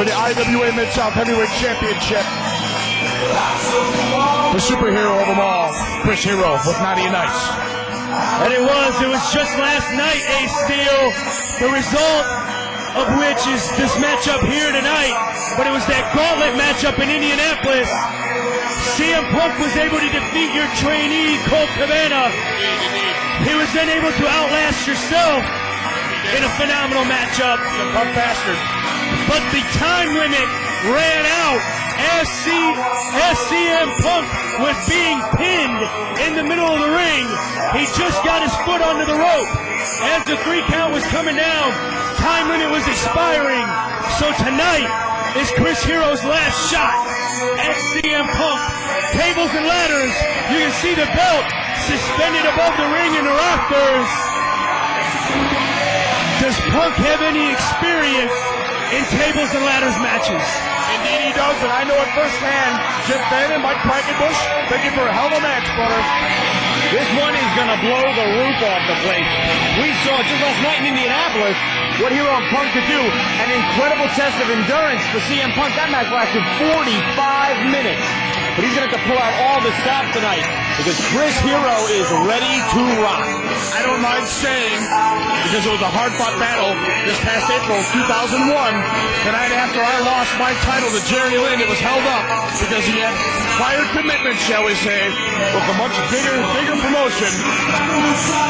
for the IWA Mid-South Heavyweight Championship. The superhero of them all, Chris Hero with Nadia Nice. And it was just last night, Ace Steel, the result of which is this matchup here tonight, but it was that gauntlet matchup in Indianapolis. CM Punk was able to defeat your trainee, Colt Cabana. He was then able to outlast yourself in a phenomenal matchup. The tough bastard. But the time limit ran out as CM Punk was being pinned in the middle of the ring. He just got his foot onto the rope. As the 3 count was coming down, time limit was expiring. So tonight is Chris Hero's last shot at CM Punk. Tables and ladders. You can see the belt suspended above the ring in the rafters. Does Punk have any experience in tables and ladders matches? Indeed he does, and I know it firsthand. Jim Fenn and Mike Quackenbush, thank you for a hell of a match, brother. This one is going to blow the roof off the place. We saw just last night in Indianapolis what Hero and Punk could do. An incredible test of endurance for CM Punk. That match lasted 45 minutes. But he's going to have to pull out all the stops tonight because Chris Hero is ready to rock. I don't mind saying, because it was a hard-fought battle this past April 2001, the night after I lost my title to Jerry Lynn, it was held up because he had prior commitment, shall we say, with a much bigger promotion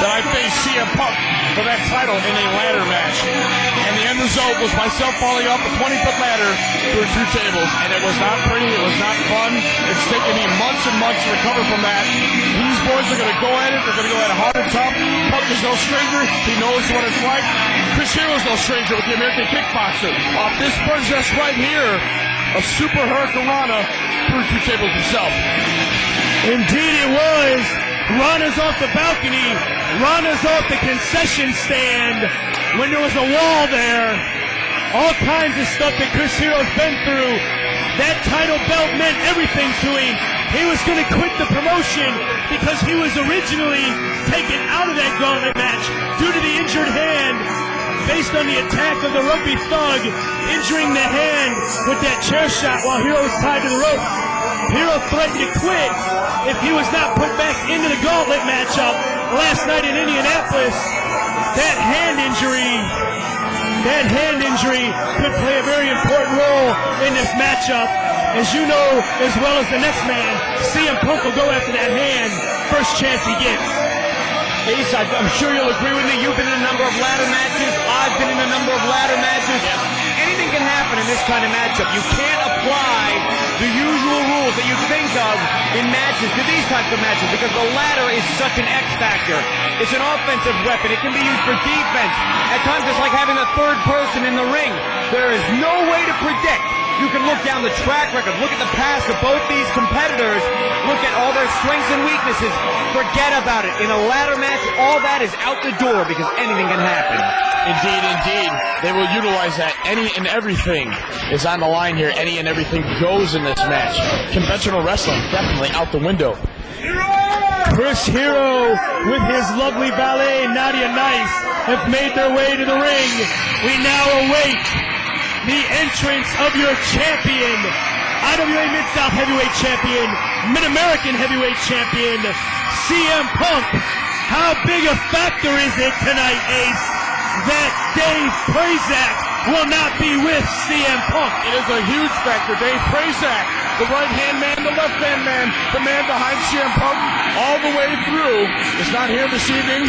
that I faced CM Punk for that title in a ladder match. And the end result was myself falling off a 20-foot ladder through 2 tables, and it was not pretty, it was not fun. It's taken me months and months to recover from that. These boys are going to go at it, they're going to go at it hard and tough. Punk is no stranger, he knows what it's like. Chris Hero's no stranger with the American Kickboxer. Off this princess right here, a super Hurricane Rana through 2 tables himself. Indeed it was. Rana's off the balcony. Rana's off the concession stand. When there was a wall there, all kinds of stuff that Chris Hero's been through. That title belt meant everything to him. He was going to quit the promotion because he was originally taken out of that gauntlet match due to the injured hand based on the attack of the rugby thug, injuring the hand with that chair shot while Hero was tied to the rope. Hero threatened to quit if he was not put back into the gauntlet matchup last night in Indianapolis. That hand injury could play a very important role in this matchup. As you know, as well as the next man, CM Punk will go after that hand first chance he gets. Ace, I'm sure you'll agree with me. You've been in a number of ladder matches. I've been in a number of ladder matches. Anything can happen in this kind of matchup. You can't apply the usual rules that you think of in matches to these types of matches because the ladder is such an X factor. It's an offensive weapon. It can be used for defense. At times it's like having a third person in the ring. There is no way to predict. You can look down the track record, look at the past of both these competitors, look at all their strengths and weaknesses. Forget about it. In a ladder match, all that is out the door because anything can happen. Indeed. They will utilize that. Any and everything is on the line here. Any and everything goes in this match. Conventional wrestling, definitely out the window. Chris Hero with his lovely valet, Nadia Nice, have made their way to the ring. We now await the entrance of your champion, IWA Mid-South Heavyweight Champion, Mid-American Heavyweight Champion, CM Punk. How big a factor is it tonight, Ace, that Dave Prazak will not be with CM Punk? It is a huge factor. Dave Prazak, the right-hand man, the left-hand man, the man behind CM Punk all the way through, is not here this evening.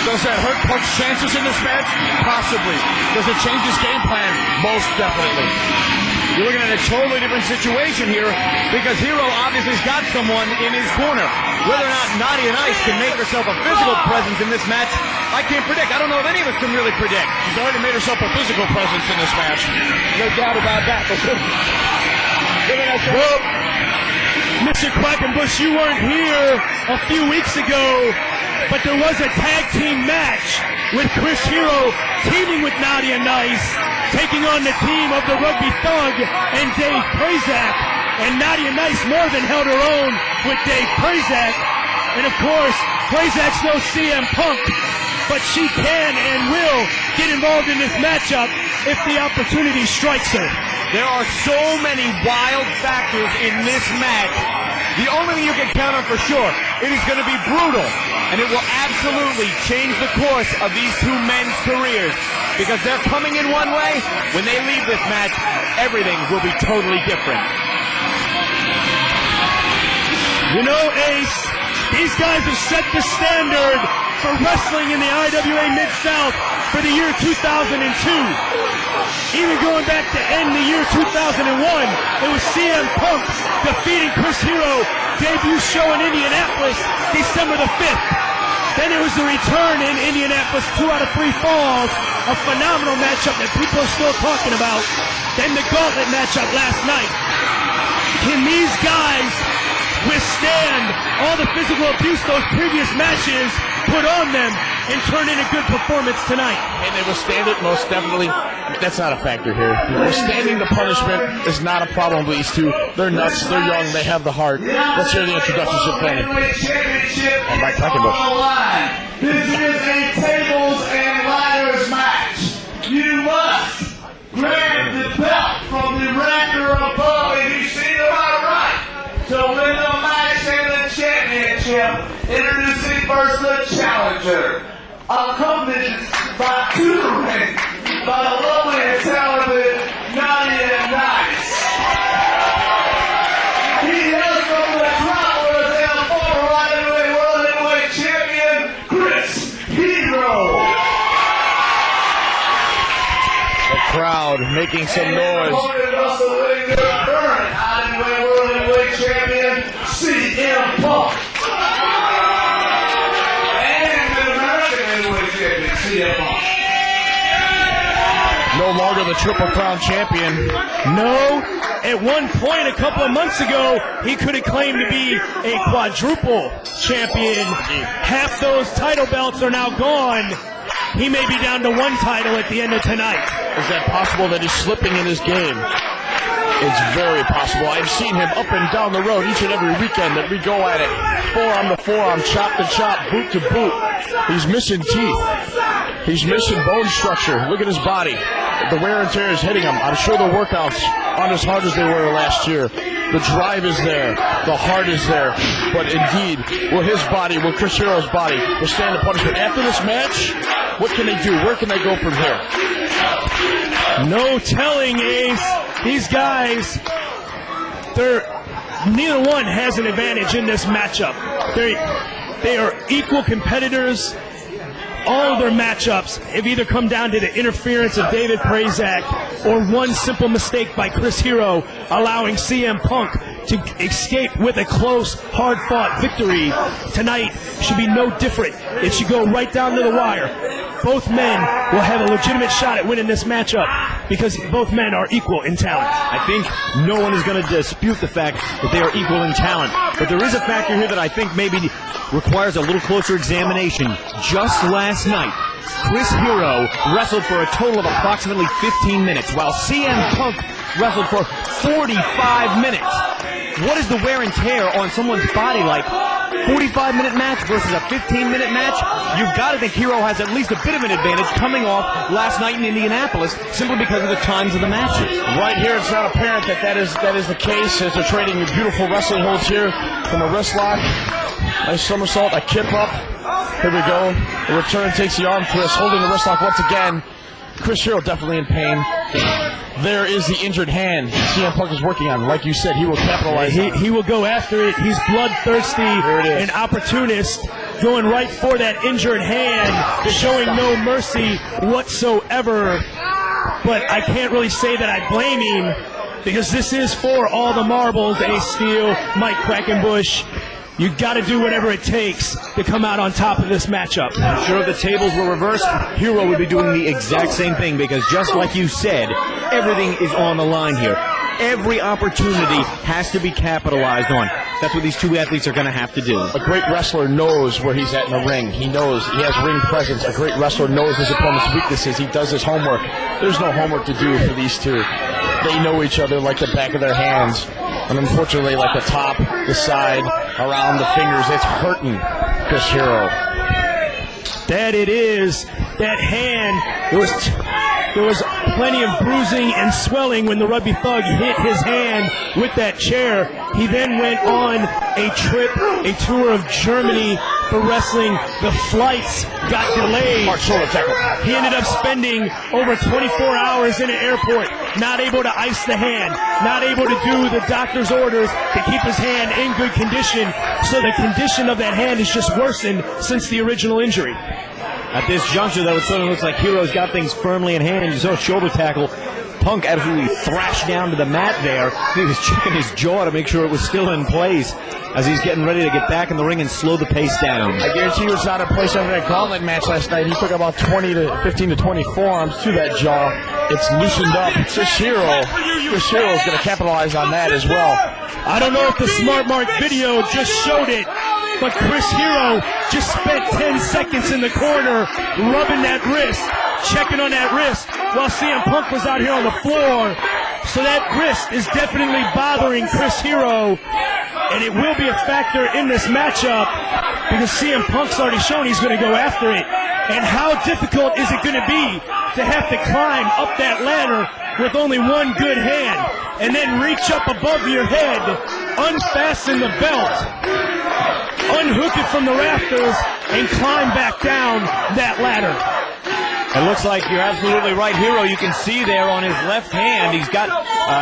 Does that hurt Punk's chances in this match? Possibly. Does it change his game plan? Most definitely. You're looking at a totally different situation here because Hero obviously has got someone in his corner. Whether or not Nadia Nice can make herself a physical presence in this match, I can't predict. I don't know if any of us can really predict. She's already made herself a physical presence in this match. No doubt about that. Well, Mr. Quackenbush, you weren't here a few weeks ago, but there was a tag team match with Chris Hero teaming with Nadia Nice, taking on the team of the Rugby Thug and Dave Prazak. And Nadia Nice more than held her own with Dave Prazak. And of course, Prazak's no CM Punk. but she can and will get involved in this matchup if the opportunity strikes her. There are so many wild factors in this match. The only thing you can count on for sure, it is going to be brutal, and it will absolutely change the course of these two men's careers, because they're coming in one way. When they leave this match, everything will be totally different. You know, Ace, these guys have set the standard for wrestling in the IWA Mid-South for the year 2002. Even going back to end the year 2001, it was CM Punk defeating Chris Hero, debut show in Indianapolis, December the 5th. Then it was the return in Indianapolis, 2 out of 3 falls, a phenomenal matchup that people are still talking about. Then the gauntlet matchup last night. Can these guys withstand all the physical abuse those previous matches put on them and turn in a good performance tonight? And they withstand it most definitely. That's not a factor here. Withstanding the punishment is not a problem with these two. They're nuts, they're young, they have the heart. Let's hear the introductions of Penny. And Mike Quackenbush. This is a tables and ladders match. You must grab the belt from the racker above, and you see the right. To win the match and the championship, introducing first the challenger, accompanied by 2 rings by the lovely and talented Nadia Nice. He hails from the Travelers and former lightweight world heavyweight champion Chris Hero. The crowd making some noise. Champion CM Punk. And the American Heavyweight Champion CM Punk. No longer the Triple Crown champion. No. At one point, a couple of months ago, he could have claimed to be a quadruple champion. Half those title belts are now gone. He may be down to 1 title at the end of tonight. Is that possible that he's slipping in his game? It's very possible. I've seen him up and down the road each and every weekend that we go at it. Forearm to forearm, chop to chop, boot to boot. He's missing teeth. He's missing bone structure. Look at his body. The wear and tear is hitting him. I'm sure the workouts aren't as hard as they were last year. The drive is there. The heart is there. But indeed, will his body, will Chris Hero's body withstand the punishment? After this match, what can they do? Where can they go from here? No telling, Ace. These guys, neither one has an advantage in this matchup. They are equal competitors. All of their matchups have either come down to the interference of David Prazak or one simple mistake by Chris Hero, allowing CM Punk to escape with a close, hard-fought victory. Tonight should be no different. It should go right down to the wire. Both men will have a legitimate shot at winning this matchup because both men are equal in talent. I think no one is going to dispute the fact that they are equal in talent. But there is a factor here that I think maybe requires a little closer examination. Just last night, Chris Hero wrestled for a total of approximately 15 minutes, while CM Punk wrestled for 45 minutes. What is the wear and tear on someone's body like? 45-minute match versus a 15-minute match? You've got to think Hero has at least a bit of an advantage coming off last night in Indianapolis simply because of the times of the matches. Right here, it's not apparent that is the case as they're trading beautiful wrestling holds here from a wrist lock. Nice somersault, a kip up. Here we go. The return takes the arm twist, holding the wrist lock once again. Chris Hero definitely in pain. There is the injured hand CM Punk is working on. Like you said, he will capitalize. He will go after it. He's bloodthirsty, an opportunist, going right for that injured hand, showing no mercy whatsoever. But I can't really say that I blame him because this is for all the marbles. Ace Steel, Mike Quackenbush. You got to do whatever it takes to come out on top of this matchup. I'm sure if the tables were reversed, Hero would be doing the exact same thing because just like you said, everything is on the line here. Every opportunity has to be capitalized on. That's what these two athletes are going to have to do. A great wrestler knows where he's at in the ring. He knows he has ring presence. A great wrestler knows his opponent's weaknesses. He does his homework. There's no homework to do for these two. They know each other like the back of their hands. And unfortunately, like the top, the side, around the fingers, it's hurting Chris Hero. That it is. That hand, there was plenty of bruising and swelling when the Rugby Thug hit his hand with that chair. He then went on a tour of Germany for wrestling. The flights got delayed. He ended up spending over 24 hours in an airport, not able to ice the hand, not able to do the doctor's orders to keep his hand in good condition. So the condition of that hand has just worsened since the original injury. At this juncture, though, it certainly looks like Hero's got things firmly in hand. You saw a shoulder tackle. Punk absolutely thrashed down to the mat there. He was checking his jaw to make sure it was still in place as he's getting ready to get back in the ring and slow the pace down. I guarantee he was not in place after that gauntlet match last night. He took about 15 to 20 forearms to that jaw. It's loosened up. Chris Hero is going to capitalize on that as well. I don't know if the Smart Mark video just showed it, but Chris Hero just spent 10 seconds in the corner rubbing that wrist, checking on that wrist, while CM Punk was out here on the floor. So that wrist is definitely bothering Chris Hero, and it will be a factor in this matchup because CM Punk's already shown he's going to go after it. And how difficult is it going to be to have to climb up that ladder with only one good hand and then reach up above your head, unfasten the belt, unhook it from the rafters, and climb back down that ladder? It looks like you're absolutely right, Hero. You can see there on his left hand, he's got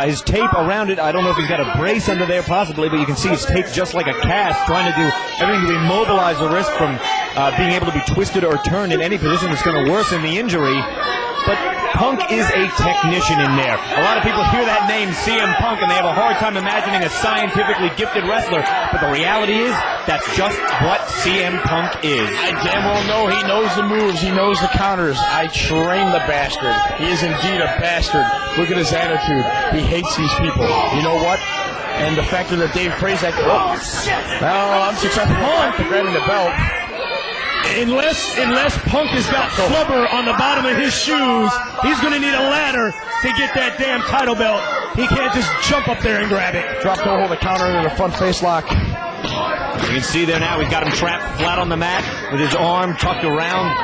his tape around it. I don't know if he's got a brace under there possibly, but you can see he's taped just like a cast, trying to do everything to immobilize the wrist from being able to be twisted or turned in any position that's going to worsen the injury. But Punk is a technician in there. A lot of people hear that name, CM Punk, and they have a hard time imagining a scientifically gifted wrestler. But the reality is, that's just what CM Punk is. I damn well know he knows the moves. He knows the counters. I trained the bastard. He is indeed a bastard. Look at his attitude. He hates these people. You know what? And the fact that Dave Prazak, unsuccessful Punk grabbing the belt. Unless Punk has got flubber on the bottom of his shoes, he's going to need a ladder to get that damn title belt. He can't just jump up there and grab it. Drop toe hold the counter into the front face lock. You can see there now, we've got him trapped flat on the mat with his arm tucked around.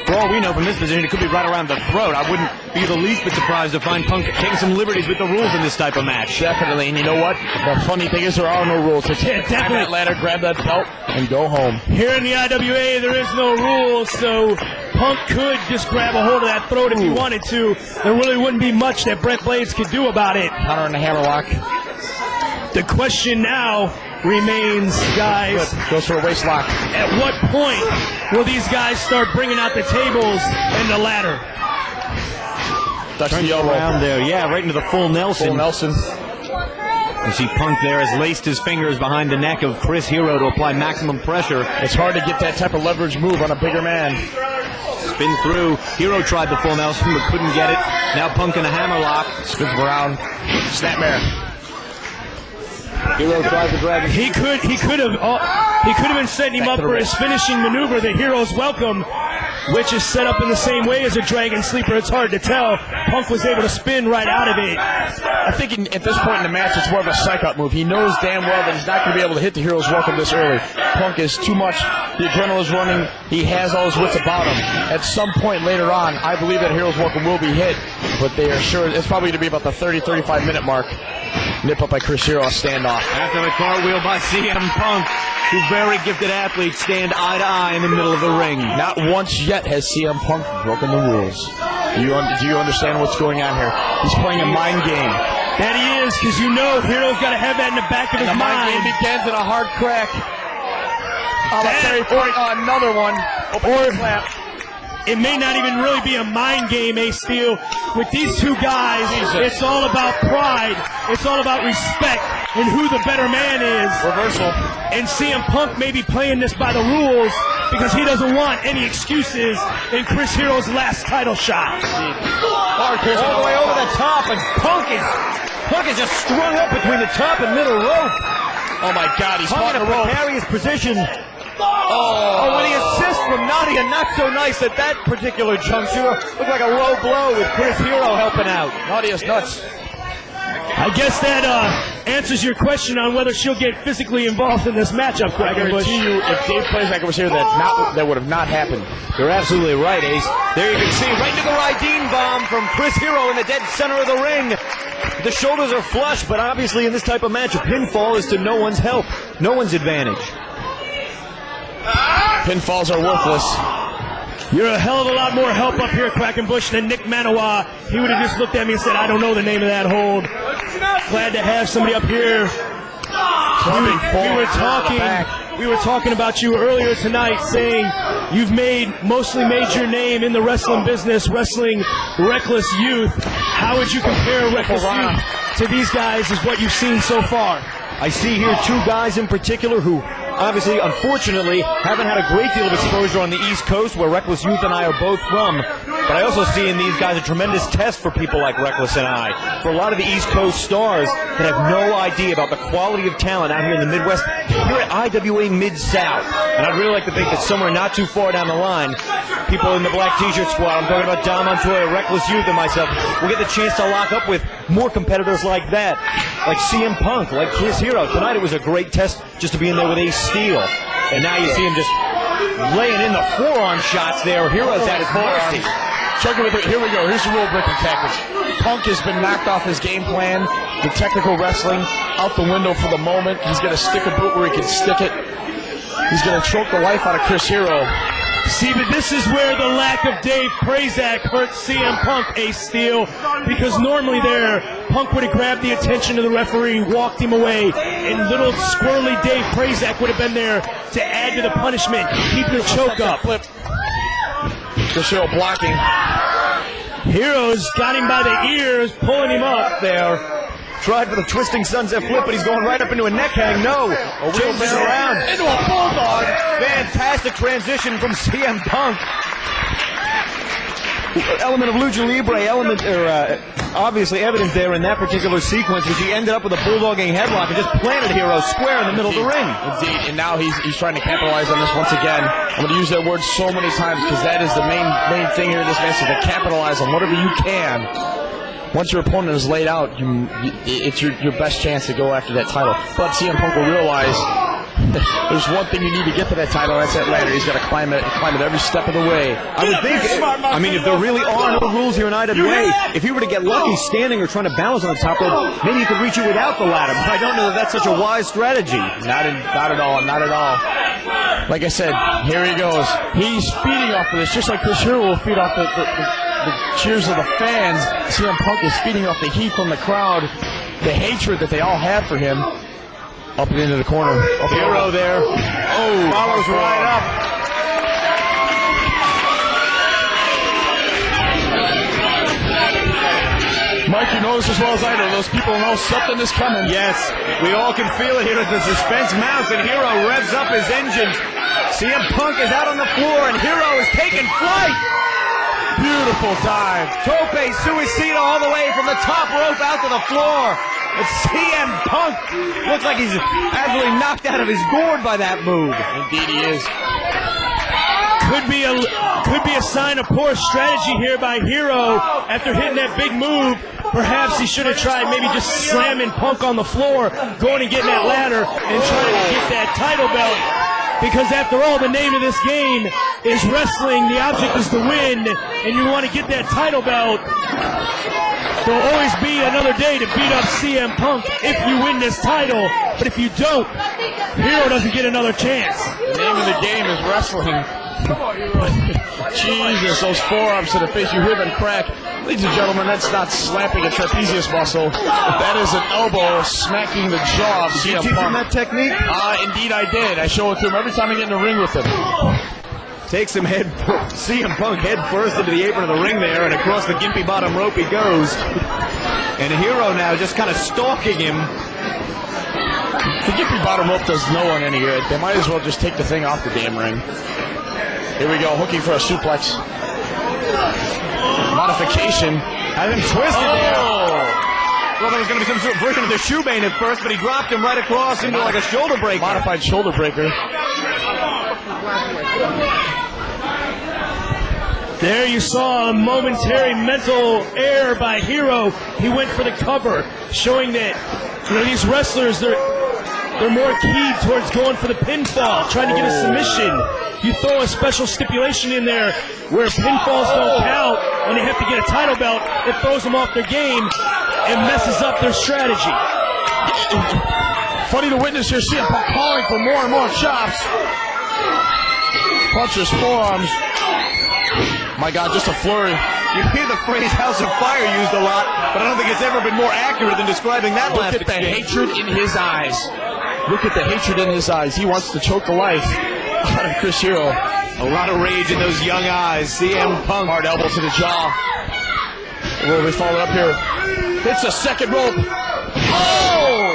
For all we know from this position, it could be right around the throat. I wouldn't be the least bit surprised to find Punk taking some liberties with the rules in this type of match. Definitely, and you know what? The funny thing is there are no rules. So climb that ladder, grab that belt, and go home. Here in the IWA, there is no rules, so Punk could just grab a hold of that throat if he wanted to. There really wouldn't be much that Brett Blades could do about it. Counter in the hammerlock. The question now remains, guys. Goes for a waist lock. At what point will these guys start bringing out the tables and the ladder? Touch Turns the elbow. around there, yeah, right into the full Nelson. Full Nelson. You see Punk there has laced his fingers behind the neck of Chris Hero to apply maximum pressure. It's hard to get that type of leverage move on a bigger man. Spin through. Hero tried the full Nelson but couldn't get it. Now Punk in a hammerlock. Spins around. Snapmare. Hero tries to grab his... He could have been setting him up for his finishing maneuver, the Hero's Welcome, which is set up in the same way as a Dragon Sleeper. It's hard to tell. Punk was able to spin right out of it. I think at this point in the match, it's more of a psych-out move. He knows damn well that he's not going to be able to hit the Hero's Welcome this early. Punk is too much. The adrenaline is running. He has all his wits about him. At some point later on, I believe that Hero's Welcome will be hit, but they are sure it's probably going to be about the 30-35 minute mark. Nip up by Chris Hero, standoff. After the cartwheel by CM Punk, two very gifted athletes stand eye to eye in the middle of the ring. Not once yet has CM Punk broken the rules. Do you understand what's going on here? He's playing a mind game. That he is, because you know Hero's got to have that in the back of his mind. The mind game begins in a hard crack. Another one. Or it may not even really be a mind game, Ace Steel. With these two guys, it's all about pride. It's all about respect and who the better man is. Reversal. And CM Punk may be playing this by the rules because he doesn't want any excuses in Chris Hero's last title shot. All the way over the top, and Punk is just strung up between the top and middle rope. Oh my God, he's Punk caught in the a rope. precarious position. Oh, with the assist from Nadia, not so nice at that particular juncture. Looked like a low blow with Chris Hero helping out. Nadia's nuts. I guess that answers your question on whether she'll get physically involved in this matchup, I Quackenbush. guarantee you, if Dave Playback was here, that would have not happened. You're absolutely right, Ace. There you can see right into the Rydeen bomb from Chris Hero in the dead center of the ring. The shoulders are flush, but obviously in this type of match, a pinfall is to no one's help, no one's advantage. Pinfalls are worthless. You're a hell of a lot more help up here, Quackenbush, than Nick Manoa. He would have just looked at me and said, I don't know the name of that hold. Glad to have somebody up here. We were talking about you earlier tonight, saying you've mostly made your name in the wrestling business, wrestling Reckless Youth. How would you compare Reckless Youth to these guys as what you've seen so far? I see here two guys in particular who obviously, unfortunately, haven't had a great deal of exposure on the East Coast, where Reckless Youth and I are both from. But I also see in these guys a tremendous test for people like Reckless and I. For a lot of the East Coast stars that have no idea about the quality of talent out here in the Midwest, here at IWA Mid-South. And I'd really like to think that somewhere not too far down the line, people in the Black T-shirt squad, I'm talking about Dom Montoya, Reckless Youth, and myself, will get the chance to lock up with more competitors like that, like CM Punk, like Chris Hero. Tonight it was a great test just to be in there with Ace Steel. And now you see him just laying in the forearm shots there. Hero's at his mercy. Choking with it. Here we go. Here's the rule breaking tactics. Punk has been knocked off his game plan. The technical wrestling out the window for the moment. He's going to stick a boot where he can stick it. He's going to choke the life out of Chris Hero. See, but this is where the lack of Dave Prazak hurts CM Punk, Ace Steel, because normally there, Punk would have grabbed the attention of the referee, walked him away, and little squirrely Dave Prazak would have been there to add to the punishment, keep your choke up. Chris Hero blocking. Hero's got him by the ears, pulling him up there. Tried for the twisting sunset flip, but he's going right up into a neck hang. No. Changes around. Into a bulldog. Fantastic transition from CM Punk. Element of lucha libre, obviously evident there in that particular sequence, which he ended up with a bulldogging headlock and just planted Hero square in the middle of the ring. Indeed, and now he's trying to capitalize on this once again. I'm going to use that word so many times because that is the main thing here in this match, is to capitalize on whatever you can. Once your opponent is laid out, it's your best chance to go after that title. But CM Punk will realize there's one thing you need to get to that title, that's that ladder. He's got to climb it every step of the way. I would think, if there really are no rules here in IWA, if he were to get lucky standing or trying to balance on the top rope, maybe he could reach it without the ladder. But I don't know that that's such a wise strategy. Not at all. Like I said, here he goes. He's feeding off of this, just like Chris Hero will feed off the cheers of the fans. CM Punk is feeding off the heat from the crowd, the hatred that they all have for him. Up and into the corner. Hero there. Oh, follows right up. Mike, you know this as well as I do. Those people know something is coming. Yes, we all can feel it here as the suspense mounts and Hero revs up his engines. CM Punk is out on the floor and Hero is taking flight. Beautiful dive. Tope Suicida all the way from the top rope out to the floor. But CM Punk looks like he's absolutely knocked out of his gourd by that move. Indeed he is. Could be a sign of poor strategy here by Hero after hitting that big move. Perhaps he should have tried maybe just slamming Punk on the floor, going and getting that ladder and trying to get that title belt. Because after all, the name of this game is wrestling. The object is to win, and you want to get that title belt. There'll always be another day to beat up CM Punk if you win this title. But if you don't, Hero doesn't get another chance. The name of the game is wrestling. Jesus, those forearms to the face, you hear them crack. Ladies and gentlemen, that's not slapping a trapezius muscle. That is an elbow smacking the jaw of CM Punk. Did you teach him that technique? Indeed I did. I show it to him every time I get in the ring with him. Takes him CM Punk head first into the apron of the ring there, and across the gimpy bottom rope he goes. And Hero now just kind of stalking him. The gimpy bottom rope does no one any good. They might as well just take the thing off the damn ring. Here we go, hooking for a suplex. Modification. Had him twisted there. Well, there was going to be some sort of version of the shoebane at first, but he dropped him right across into like a shoulder breaker. Modified shoulder breaker. There you saw a momentary mental error by Hero. He went for the cover, showing that You know, these wrestlers, they're more keyed towards going for the pinfall, trying to get a submission. You throw a special stipulation in there where pinfalls don't count and they have to get a title belt, it throws them off their game and messes up their strategy. Funny to witness here, CM Punk calling for more and more chops. Punches, forearms. My God, just a flurry. You hear the phrase House of Fire used a lot, but I don't think it's ever been more accurate than describing that last Look at the hatred in his eyes. Look at the hatred in his eyes. He wants to choke the life out of Chris Hero. A lot of rage in those young eyes. CM Punk. Hard elbow to the jaw. Will be followed up here. Hits a second rope. Oh!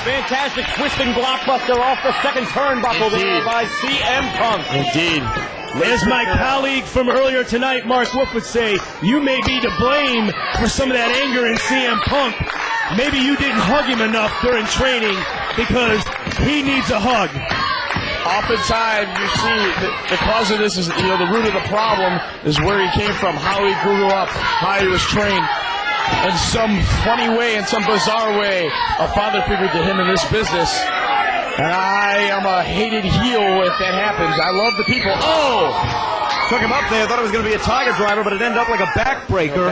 Fantastic twisting blockbuster off the second turnbuckle there by CM Punk. Indeed. As my colleague from earlier tonight, Mark Wolf, would say, you may be to blame for some of that anger in CM Punk. Maybe you didn't hug him enough during training because he needs a hug. Oftentimes, you see the cause of this is, the root of the problem is where he came from, how he grew up, how he was trained. In some funny way, in some bizarre way, a father figure to him in this business. And I am a hated heel if that happens. I love the people. Oh! Took him up there. I thought it was going to be a Tiger Driver, but it ended up like a backbreaker.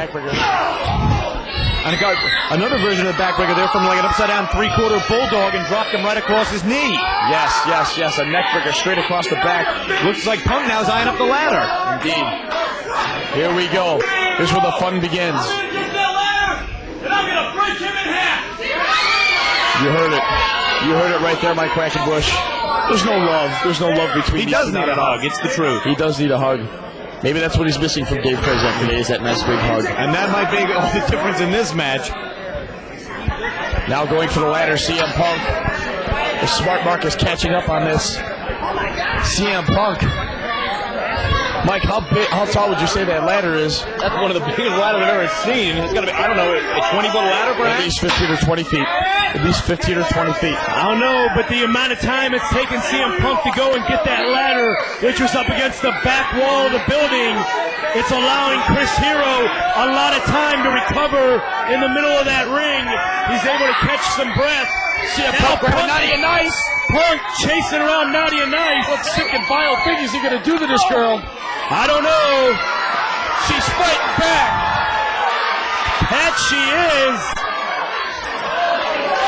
And it got another version of the backbreaker there from like an upside-down three-quarter bulldog and dropped him right across his knee. Yes. A neckbreaker straight across the back. Looks like Punk now is eyeing up the ladder. Indeed. Here we go. Here's where the fun begins. And I'm going to break him in half. You heard it. You heard it right there, Mike Quackenbush. There's no love. There's no love between He does need a hug. It's the truth. He does need a hug. Maybe that's what he's missing from Dave Prezak today, is that nice big hug. And that might be all the difference in this match. Now going for the ladder, CM Punk. The smart mark is catching up on this. CM Punk. Mike, how tall would you say that ladder is? That's one of the biggest ladders I've ever seen. It's got to be, I don't know, a 20-foot ladder perhaps? At least 15 or 20 feet. At least 15 or 20 feet. I don't know, but the amount of time it's taken CM Punk to go and get that ladder, which was up against the back wall of the building, it's allowing Chris Hero a lot of time to recover in the middle of that ring. He's able to catch some breath. CM Punk grabbing Nadia Nice. Punk chasing around Nadia Nice. What sick and vile thing is he going to do to this girl? I don't know. She's fighting back. That she is.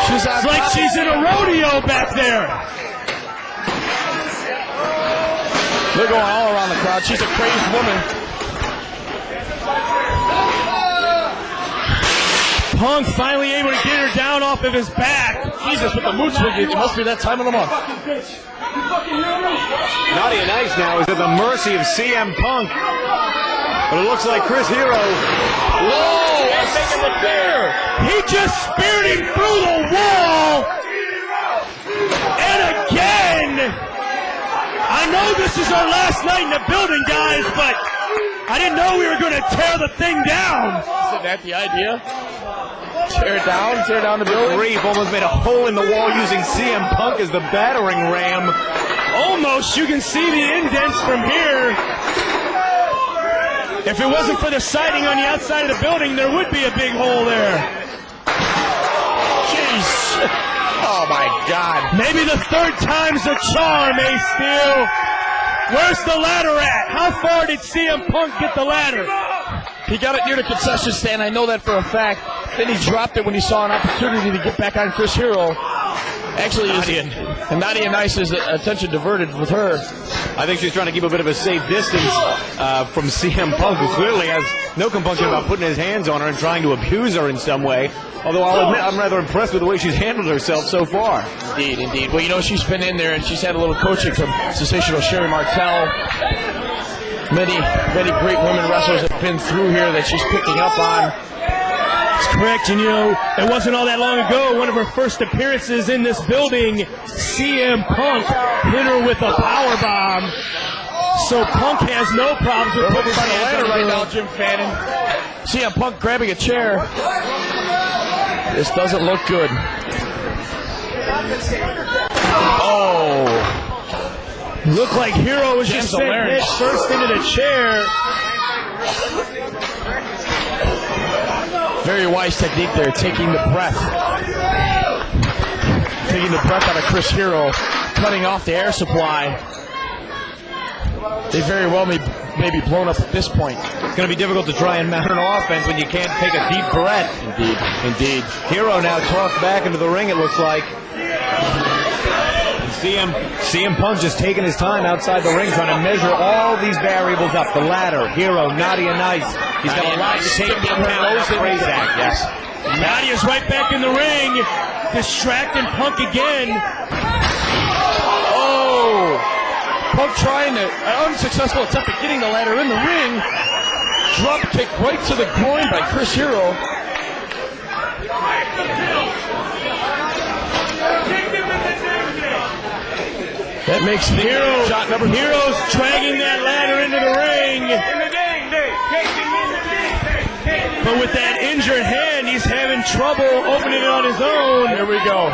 It's like she's in a rodeo back there. They're going all around the crowd. She's a crazed woman. Punk finally able to get her down off of his back. Jesus, with the mood swing, it must be that time of the month. Nadia Nice now is at the mercy of CM Punk. But it looks like Chris Hero. Whoa! Taking the spear. He just speared him through the wall. And again. I know this is our last night in the building, guys, but I didn't know we were going to tear the thing down. Isn't that the idea? Tear down the building. Reeve almost made a hole in the wall using CM Punk as the battering ram. Almost. You can see the indents from here. If it wasn't for the siding on the outside of the building, there would be a big hole there. Jeez. Oh, my God. Maybe the third time's a charm, Ace Steel. Where's the ladder at? How far did CM Punk get the ladder? He got it near the concession stand. I know that for a fact. Then he dropped it when he saw an opportunity to get back on Chris Hero. Actually, and Nadia Nice's attention diverted with her. I think she's trying to keep a bit of a safe distance from CM Punk, who clearly has no compunction about putting his hands on her and trying to abuse her in some way. Although I'll admit, I'm rather impressed with the way she's handled herself so far. Indeed. Well, you know, she's been in there and she's had a little coaching from sensational Sherry Martel. Many great women wrestlers have been through here that she's picking up on. That's correct, and you know, it wasn't all that long ago, one of her first appearances in this building, CM Punk hit her with a power bomb. So Punk has no problems with putting his hands on right now, Jim Fannin. CM Punk grabbing a chair. This doesn't look good. Oh. Looked like Hero was just sent head first into the chair. Very wise technique there, taking the breath. taking the breath out of Chris Hero, cutting off the air supply. They very well may be blown up at this point. It's going to be difficult to try and mount an offense when you can't take a deep breath. Indeed. Hero now tossed back into the ring, it looks like. CM Punk just taking his time outside the ring, trying to measure all these variables up. The ladder, Hero, Nadia Nice. He's got a lot to take from Razak. Yes. Nadia's right back in the ring, distracting Punk again. Oh! Punk trying to, an unsuccessful attempt at getting the ladder in the ring. Drop kick right to the groin by Chris Hero. That makes Hero's dragging that ladder into the ring. But with that injured hand, he's having trouble opening it on his own. Here we go.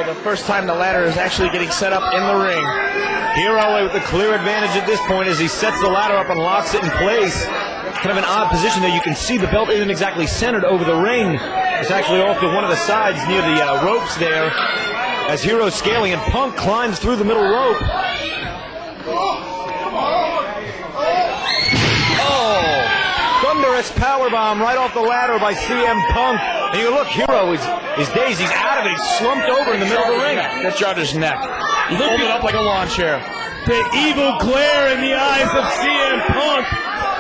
The first time the ladder is actually getting set up in the ring. Hero with the clear advantage at this point as he sets the ladder up and locks it in place. Kind of an odd position there. You can see the belt isn't exactly centered over the ring. It's actually off to one of the sides near the ropes there. As Hero's scaling and Punk climbs through the middle rope. Oh! Thunderous powerbomb right off the ladder by CM Punk. And you look, Hero is dazed. He's out of it. He's slumped over in the middle of the ring. That jarred his neck. He pulled it up like a lawn chair. The evil glare in the eyes of CM Punk.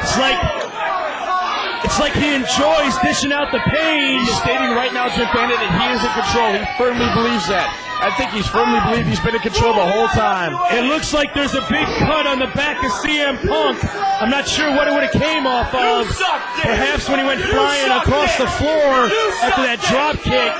It's like he enjoys dishing out the pain. He's stating right now, Jim Bandit, that he is in control. He firmly believes that. I think he's firmly believes he's been in control the whole time. It looks like there's a big cut on the back of CM Punk. I'm not sure what it would have came off of. Perhaps when he went flying across the floor after that drop kick.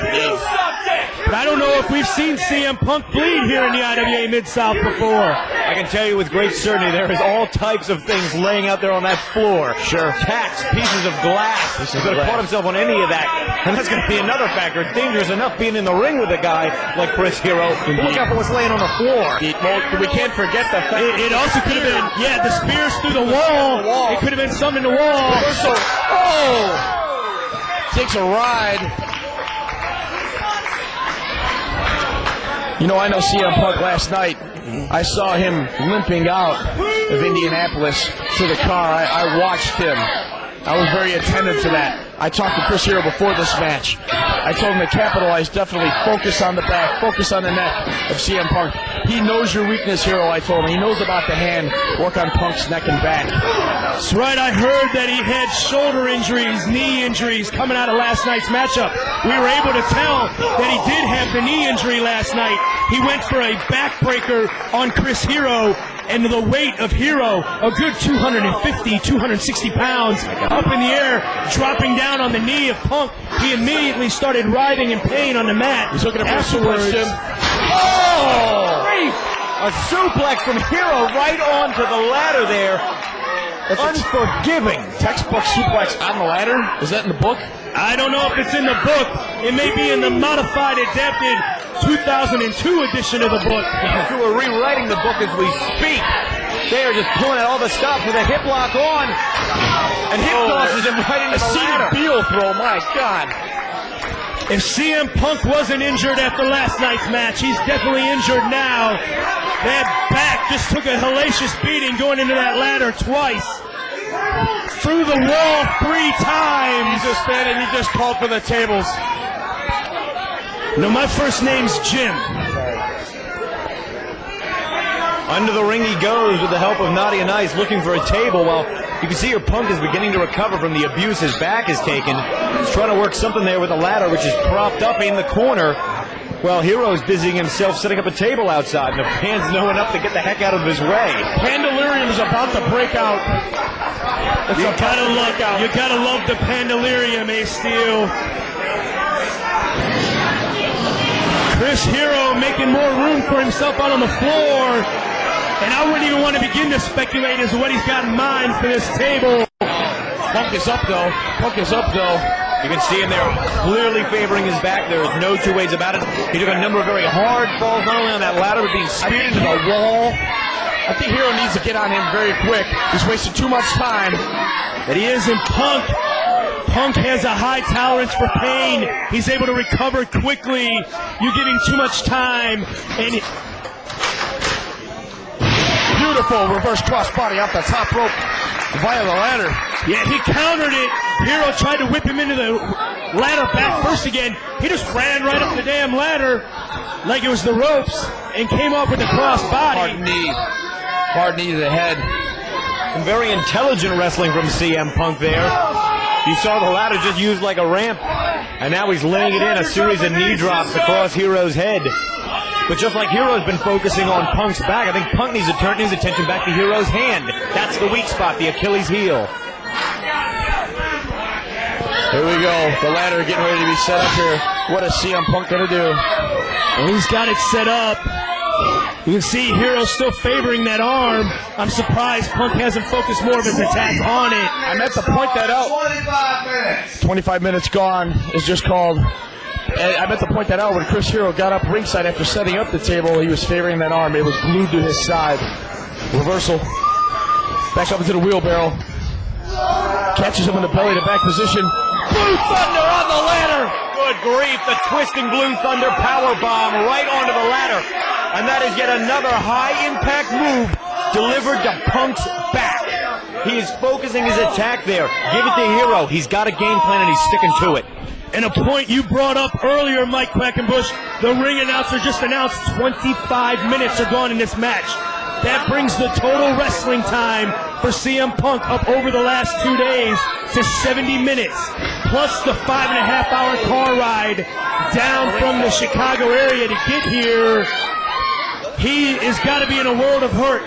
But I don't know if we've seen CM Punk bleed here in the IWA Mid-South before. I can tell you with great certainty there is all types of things laying out there on that floor. Sure. Tacks, pieces of glass. He could have caught himself on any of that. And that's going to be another factor. Dangerous enough being in the ring with a guy like Chris Hero. Look out for what's laying on the floor. We can't forget the fact it also could have been, the spears through the wall. It could have been some in the wall. Takes a ride. You know, I know CM Punk last night. I saw him limping out of Indianapolis to the car. I watched him. I was very attentive to that. I talked to Chris Hero before this match. I told him to capitalize, definitely focus on the back, focus on the neck of CM Punk. He knows your weakness, Hero, I told him. He knows about the hand. Work on Punk's neck and back. That's right. I heard that he had shoulder injuries, knee injuries coming out of last night's matchup. We were able to tell that he did have the knee injury last night. He went for a backbreaker on Chris Hero, and the weight of Hero, a good 250, 260 pounds, up in the air, dropping down on the knee of Punk. He immediately started writhing in pain on the mat. He's looking for a suplex, Jim. Oh! A suplex from Hero right onto the ladder there. That's unforgiving. Textbook suplex on the ladder? Is that in the book? I don't know if it's in the book. It may be in the modified, adapted 2002 edition of the book. So we're rewriting the book as we speak. They are just pulling out all the stops with a hip lock on. And hip tosses him right into the ladder. Beal throw, my God. If CM Punk wasn't injured after last night's match, he's definitely injured now. That back just took a hellacious beating going into that ladder twice. Through the wall 3 times. He's just standing, he just called for the tables. No, my first name's Jim. Under the ring he goes with the help of Nadia Nice, looking for a table. While you can see her Punk is beginning to recover from the abuse his back has taken. He's trying to work something there with the ladder, which is propped up in the corner. While Hero's busying himself setting up a table outside, and the fans know enough to get the heck out of his way. Pandalurium is about to break out. You gotta love the Pandalurium, Ace Steel. Chris Hero making more room for himself out on the floor. And I wouldn't even want to begin to speculate as to what he's got in mind for this table. Punk is up, though. You can see him there clearly favoring his back. There is no two ways about it. He took a number of very hard falls, not only on that ladder, but being speared into the wall. I think Hero needs to get on him very quick. He's wasted too much time. But he is in Punk. Punk has a high tolerance for pain. He's able to recover quickly. You give him too much time, and beautiful reverse crossbody off the top rope via the ladder. Yeah, he countered it. Hero tried to whip him into the ladder back first again. He just ran right up the damn ladder like it was the ropes and came up with the crossbody. Hard knee to the head. Some very intelligent wrestling from CM Punk there. You saw the ladder just used like a ramp, and now he's laying it in, a series of knee drops across Hero's head. But just like Hero's been focusing on Punk's back, I think Punk needs to turn his attention back to Hero's hand. That's the weak spot, the Achilles heel. Here we go. The ladder getting ready to be set up here. What is CM Punk going to do? And he's got it set up. You can see Hero still favoring that arm. I'm surprised Punk hasn't focused more of his attack on it. I meant to point that out. 25 minutes. 25 minutes gone is just called. I meant to point that out when Chris Hero got up ringside after setting up the table. He was favoring that arm. It was glued to his side. Reversal. Back up into the wheelbarrow. Catches him in the belly to back position. Blue Thunder on the ladder. Good grief, the twisting Blue Thunder power bomb right onto the ladder. And that is yet another high-impact move delivered to Punk's back. He is focusing his attack there. Give it to Hero. He's got a game plan and he's sticking to it. And a point you brought up earlier, Mike Quackenbush, the ring announcer just announced 25 minutes are gone in this match. That brings the total wrestling time for CM Punk up over the last 2 days to 70 minutes, plus the 5.5-hour car ride down from the Chicago area to get here. He has got to be in a world of hurt.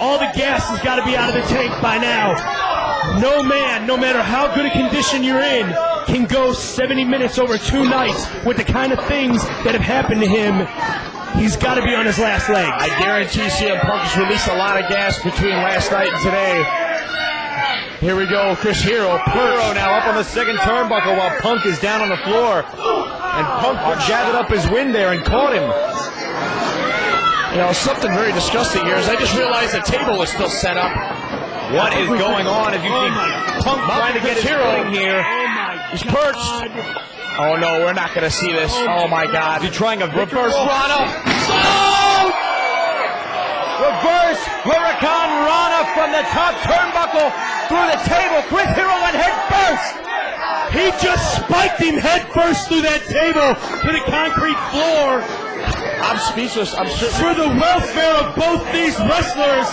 All the gas has got to be out of the tank by now. No man, no matter how good a condition you're in, can go 70 minutes over 2 nights with the kind of things that have happened to him. He's got to be on his last legs. I guarantee CM Punk has released a lot of gas between last night and today. Here we go, Chris Hero. Hero now up on the second turnbuckle while Punk is down on the floor. And Punk gathered up his wind there and caught him. You know, something very disgusting here is I just realized the table is still set up. What is going on? As you see Punk trying to get his footing here. He's perched. Oh no, we're not going to see this. Oh my God. Is he trying a reverse Rana? Oh! Reverse Hurricane Rana from the top turnbuckle through the table. Chris Hero went head first. He just spiked him head first through that table to the concrete floor. I'm speechless. I'm sure. For the welfare of both these wrestlers,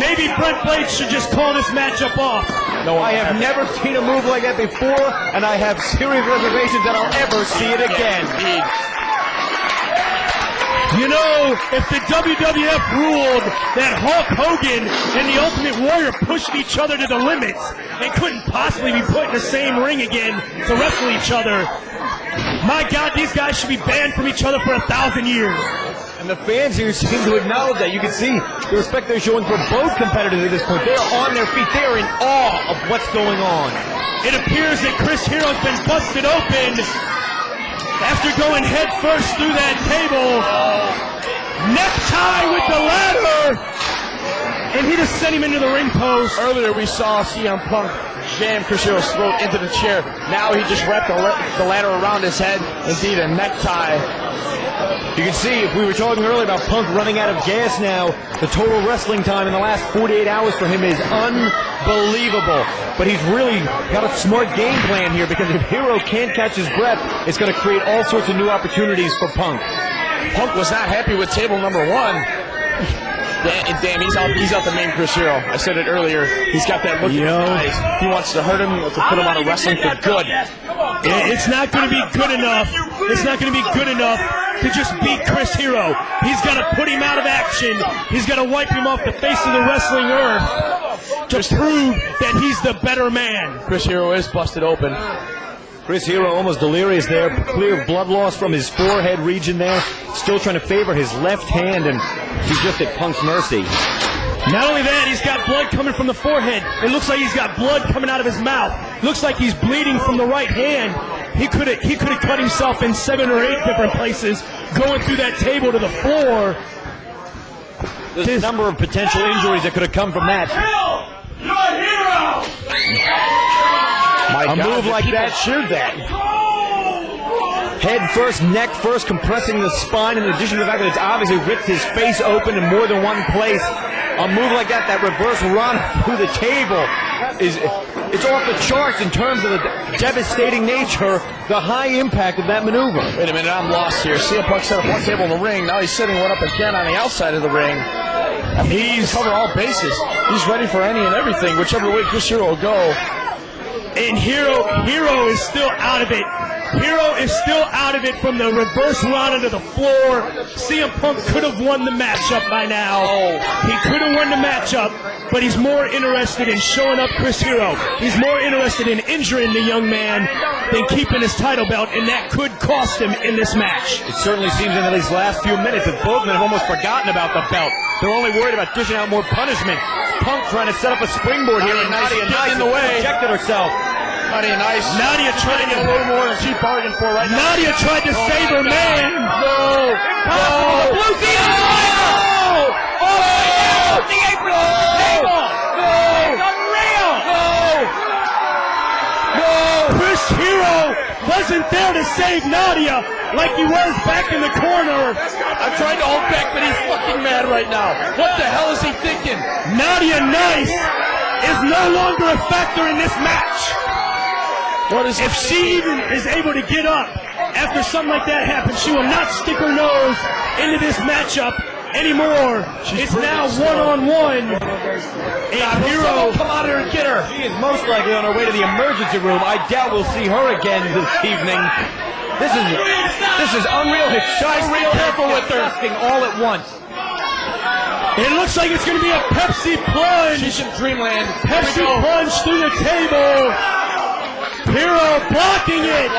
maybe Brent Blade should just call this matchup off. No, I have never seen a move like that before, and I have serious reservations that I'll ever see it again. You know, if the WWF ruled that Hulk Hogan and the Ultimate Warrior pushed each other to the limits and couldn't possibly be put in the same ring again to wrestle each other, my God, these guys should be banned from each other for 1,000 years. And the fans here seem to acknowledge that. You can see the respect they're showing for both competitors at this point. They are on their feet. They are in awe of what's going on. It appears that Chris Hero's been busted open after going head first through that table. Necktie with the ladder. And he just sent him into the ring post. Earlier we saw CM Punk jam Chris Hero's throat into the chair. Now he just wrapped the ladder around his head. Indeed, a necktie. You can see, if we were talking earlier about Punk running out of gas now, the total wrestling time in the last 48 hours for him is unbelievable. But he's really got a smart game plan here, because if Hero can't catch his breath, it's going to create all sorts of new opportunities for Punk. Punk was not happy with table number 1. Damn, he's out the main Chris Hero. I said it earlier. He's got that look in his eyes. He wants to hurt him. He wants to put him out of wrestling for good. It's not going to be good enough. It's not going to be good enough to just beat Chris Hero. He's got to put him out of action. He's got to wipe him off the face of the wrestling earth to prove that he's the better man. Chris Hero is busted open. Chris Hero almost delirious there, clear blood loss from his forehead region there, still trying to favor his left hand, and he's just at Punk's mercy. Not only that, he's got blood coming from the forehead. It looks like he's got blood coming out of his mouth. Looks like he's bleeding from the right hand. He could have cut himself in 7 or 8 different places going through that table to the floor. There's a number of potential injuries that could have come from that. My A God, move like people that. cheered that. Head first, neck first, compressing the spine, in addition to the fact that it's obviously ripped his face open in more than one place. A move like that reverse run through the table, it's off the charts in terms of the devastating nature, the high impact of that maneuver. Wait a minute, I'm lost here. CM Punk set up one table in the ring. Now he's setting one up again on the outside of the ring. I mean, he's covered all bases. He's ready for any and everything, whichever way Chris Hero will go. And Hero is still out of it. Hero is still out of it from the reverse run onto the floor. CM Punk could have won the matchup by now. He could have won the matchup, but he's more interested in showing up Chris Hero. He's more interested in injuring the young man than keeping his title belt, and that could cost him in this match. It certainly seems in these last few minutes that both men have almost forgotten about the belt. They're only worried about dishing out more punishment. Punk trying to set up a springboard here, and Nadia Nice in the way. Projected herself. Nadia Nice. Nadia tried a little more than she bargained for right now. Nadia tried to save her man. No. The blue team is fire! Oh, the apron on the table! It's unreal! Chris Hero wasn't there to save Nadia like he was back in the corner. I'm trying to hold back, but he's fucking mad right now. What the hell is he thinking? Nadia Nice is no longer a factor in this match. If she even is able to get up after something like that happens, she will not stick her nose into this matchup anymore. It's now one-on-one. And Hero, Come out here and get her. She is most likely on her way to the emergency room. I doubt we'll see her again this evening. This is unreal. It's unreal. Careful with her. All at once. it looks like it's going to be a Pepsi plunge. She's in dreamland. Pepsi plunge through the table. Hero blocking it.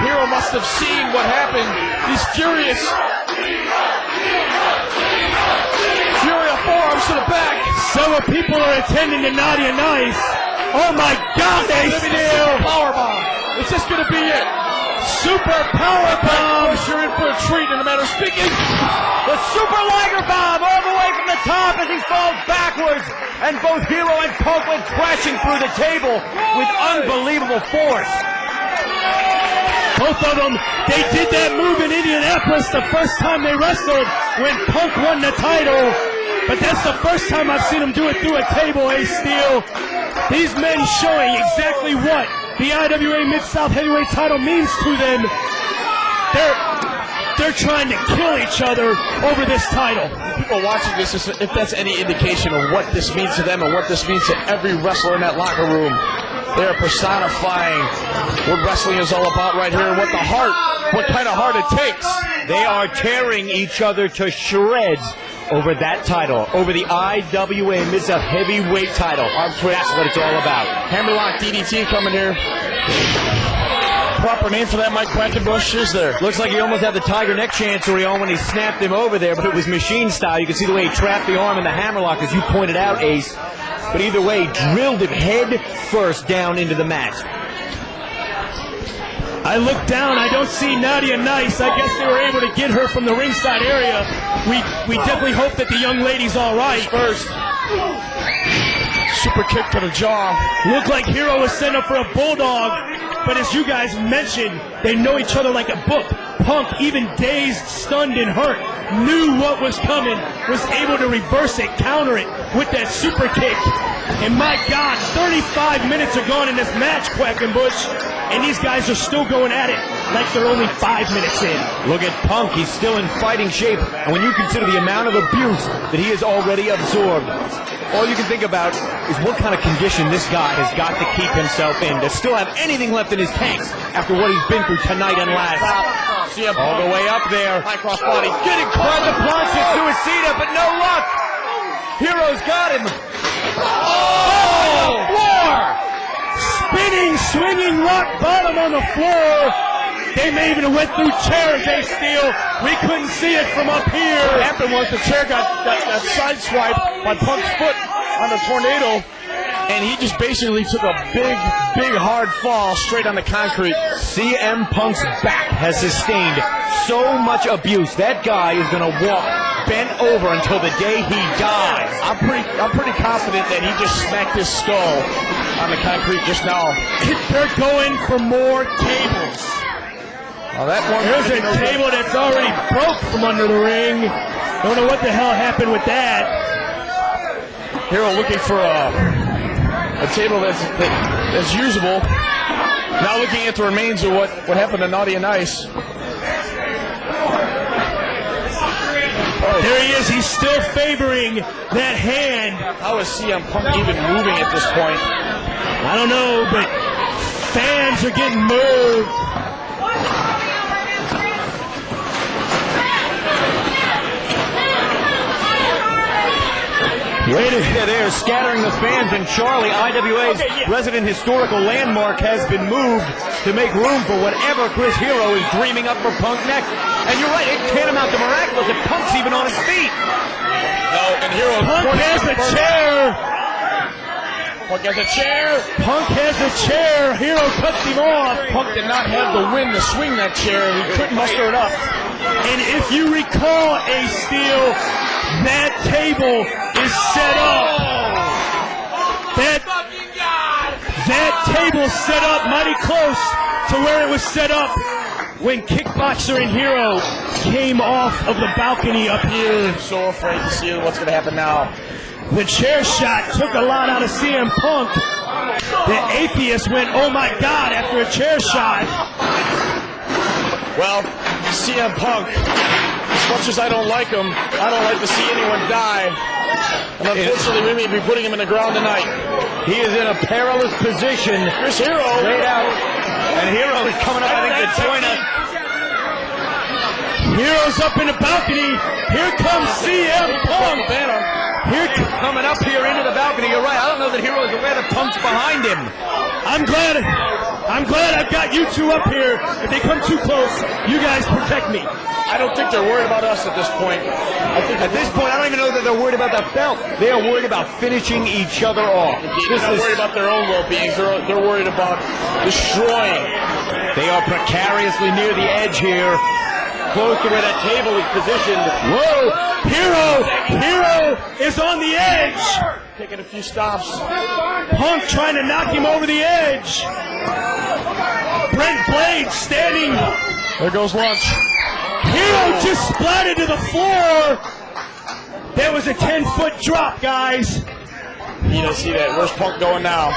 Hero must have seen what happened. He's furious. Fury of forearms to the back. Several people are attending to Nadia Nice. Oh my God, they still. Power bomb. Is this going to be it? Super power bomb. You're in for a treat in a matter of speaking. The super Liger bomb all the way from the top as he falls backwards. And both Hero and Punk went crashing through the table with unbelievable force. Both of them, they did that move in Indianapolis the first time they wrestled when Punk won the title. But that's the first time I've seen them do it through a table, Ace Steel. These men showing exactly what the IWA Mid-South Heavyweight title means to them. They're trying to kill each other over this title. People watching this, if that's any indication of what this means to them and what this means to every wrestler in that locker room, they are personifying what wrestling is all about right here and what kind of heart it takes. They are tearing each other to shreds over that title, over the IWA Mid-South Heavyweight title. That's what it's all about. Hammerlock DDT coming here. Proper name for that, Mike Quackenbush, is there? Looks like he almost had the tiger neck chancery on when he snapped him over there, but it was machine style. You can see the way he trapped the arm in the hammerlock, as you pointed out, Ace. But either way, drilled it head first down into the mat. I look down, I don't see Nadia Nice. I guess they were able to get her from the ringside area. We definitely hope that the young lady's all right. First, super kick to the jaw. Looked like Hero was sent up for a bulldog, but as you guys mentioned, they know each other like a book. Punk, even dazed, stunned, and hurt, knew what was coming, was able to reverse it, counter it with that super kick. And my God, 35 minutes are gone in this match, Quackenbush, and these guys are still going at it like they're only 5 minutes in. Look at Punk, he's still in fighting shape, and when you consider the amount of abuse that he has already absorbed, all you can think about is what kind of condition this guy has got to keep himself in, to still have anything left in his tanks after what he's been through tonight and last. All the way up there. High cross body. Getting Tried to plunge it to a seat-up, but no luck. Hero's got him. Oh! Floor! Spinning, swinging rock bottom on the floor. They may even have went through chairs, they steal. We couldn't see it from up here. What happened was the chair got sideswiped by Punk's foot on the tornado, and he just basically took a big, hard fall straight on the concrete. CM Punk's back has sustained so much abuse. That guy is going to walk bent over until the day he dies. I'm pretty confident that he just smacked his skull on the concrete just now. They're going for more tables. Oh, that one. There's a table that's already broke from under the ring. Don't know what the hell happened with that. Hero looking for a table that's usable. Now looking at the remains of what happened to Naughty and Nice. There he is. He's still favoring that hand. How is CM Punk even moving at this point? I don't know, but fans are getting moved. They're scattering the fans, and Charlie, IWA's resident historical landmark, has been moved to make room for whatever Chris Hero is dreaming up for Punk next. And you're right, it's tantamount to miraculous if Punk's even on his feet. No, and Hero Punk has a chair. Punk has a chair. Punk has a chair. Hero cuts him off. Punk did not have the wind to swing that chair. He couldn't muster it up. And if you recall, Ace Steel, that table is set up. That table set up mighty close to where it was set up when Kickboxer and Hero came off of the balcony up here. I'm so afraid to see what's going to happen now. The chair shot took a lot out of CM Punk. The atheist went, oh my God, after a chair shot. Well, CM Punk, as much as I don't like him, I don't like to see anyone die. And unfortunately, we may be putting him in the ground tonight. He is in a perilous position. Chris Hero Laid out. And Hero is coming up, I think, to join us. Hero's up in the balcony. Here comes CM Punk. Here coming up here into the balcony. You're right. I don't know that Hero is aware that Punk's behind him. I'm glad I've got you two up here. If they come too close, you guys protect me. I don't think they're worried about us at this point. I think at this point, I don't even know that they're worried about that belt. They are worried about finishing each other off. They're not worried about their own well-being. They're worried about destroying. They are precariously near the edge here, close to where that table is positioned. Whoa! Hero is on the edge. Taking a few stops. Punk trying to knock him over the edge. Brent Blade standing. There goes lunch. Hero just splatted to the floor. There was a 10-foot drop, guys. You need to see that. Where's Punk going now?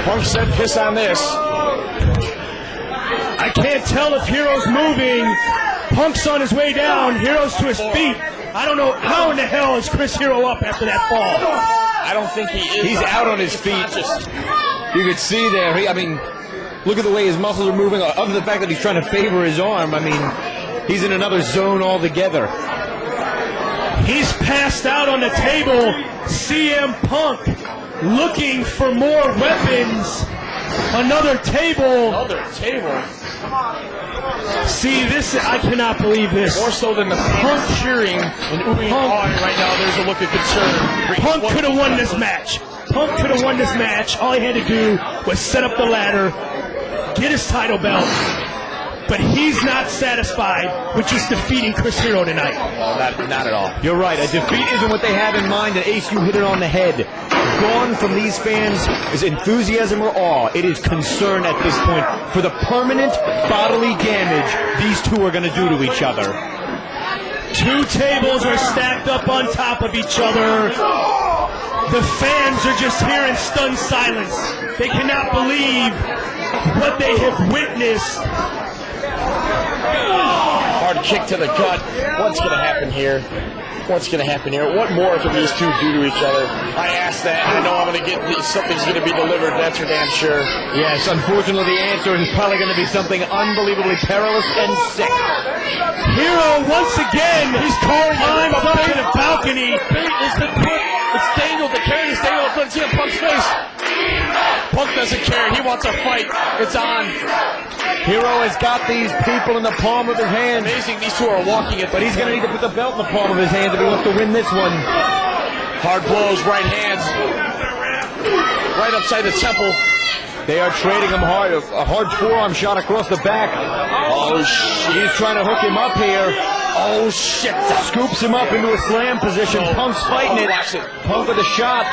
Punk said piss on this. I can't tell if Hero's moving. Punk's on his way down. Hero's to his feet. I don't know how in the hell is Chris Hero up after that fall. I don't think he is. He's out on his feet. You could see there. Look at the way his muscles are moving. Other than the fact that he's trying to favor his arm, I mean, he's in another zone altogether. He's passed out on the table. CM Punk looking for more weapons. Another table. Another table. See, this, I cannot believe this. More so than the Punk cheering and oohing and awing right now. There's a look of concern. Punk could have won this match. Punk could have won this match. All he had to do was set up the ladder, get his title belt. But he's not satisfied with just defeating Chris Hero tonight. Not at all. You're right. A defeat isn't what they have in mind, and Ace, you hit it on the head. Gone from these fans is enthusiasm or awe. It is concern at this point for the permanent bodily damage these two are going to do to each other. Two tables are stacked up on top of each other. The fans are just here in stunned silence. They cannot believe what they have witnessed. Hard kick to the gut. What's going to happen here? What's going to happen here? What more can these two do to each other? I asked that. I know I'm going to get something's going to be delivered. That's for damn sure. Yes, unfortunately, the answer is probably going to be something unbelievably perilous and sick. Hero once again. He's climbed up to the balcony. It's Daniel, the carry is Daniel in front of Punk's face. Punk doesn't care. He wants a fight. It's on. Hero has got these people in the palm of his hand. Amazing, these two are walking it, but he's going to need to put the belt in the palm of his hand if he wants to win this one. Hard blows, right hands. right upside the temple. They are trading him hard. A hard forearm shot across the back. Oh, shit. He's trying to hook him up here. Oh, shit. Scoops him up into a slam position. Punk's fighting it. Watch it. Punk with a shot.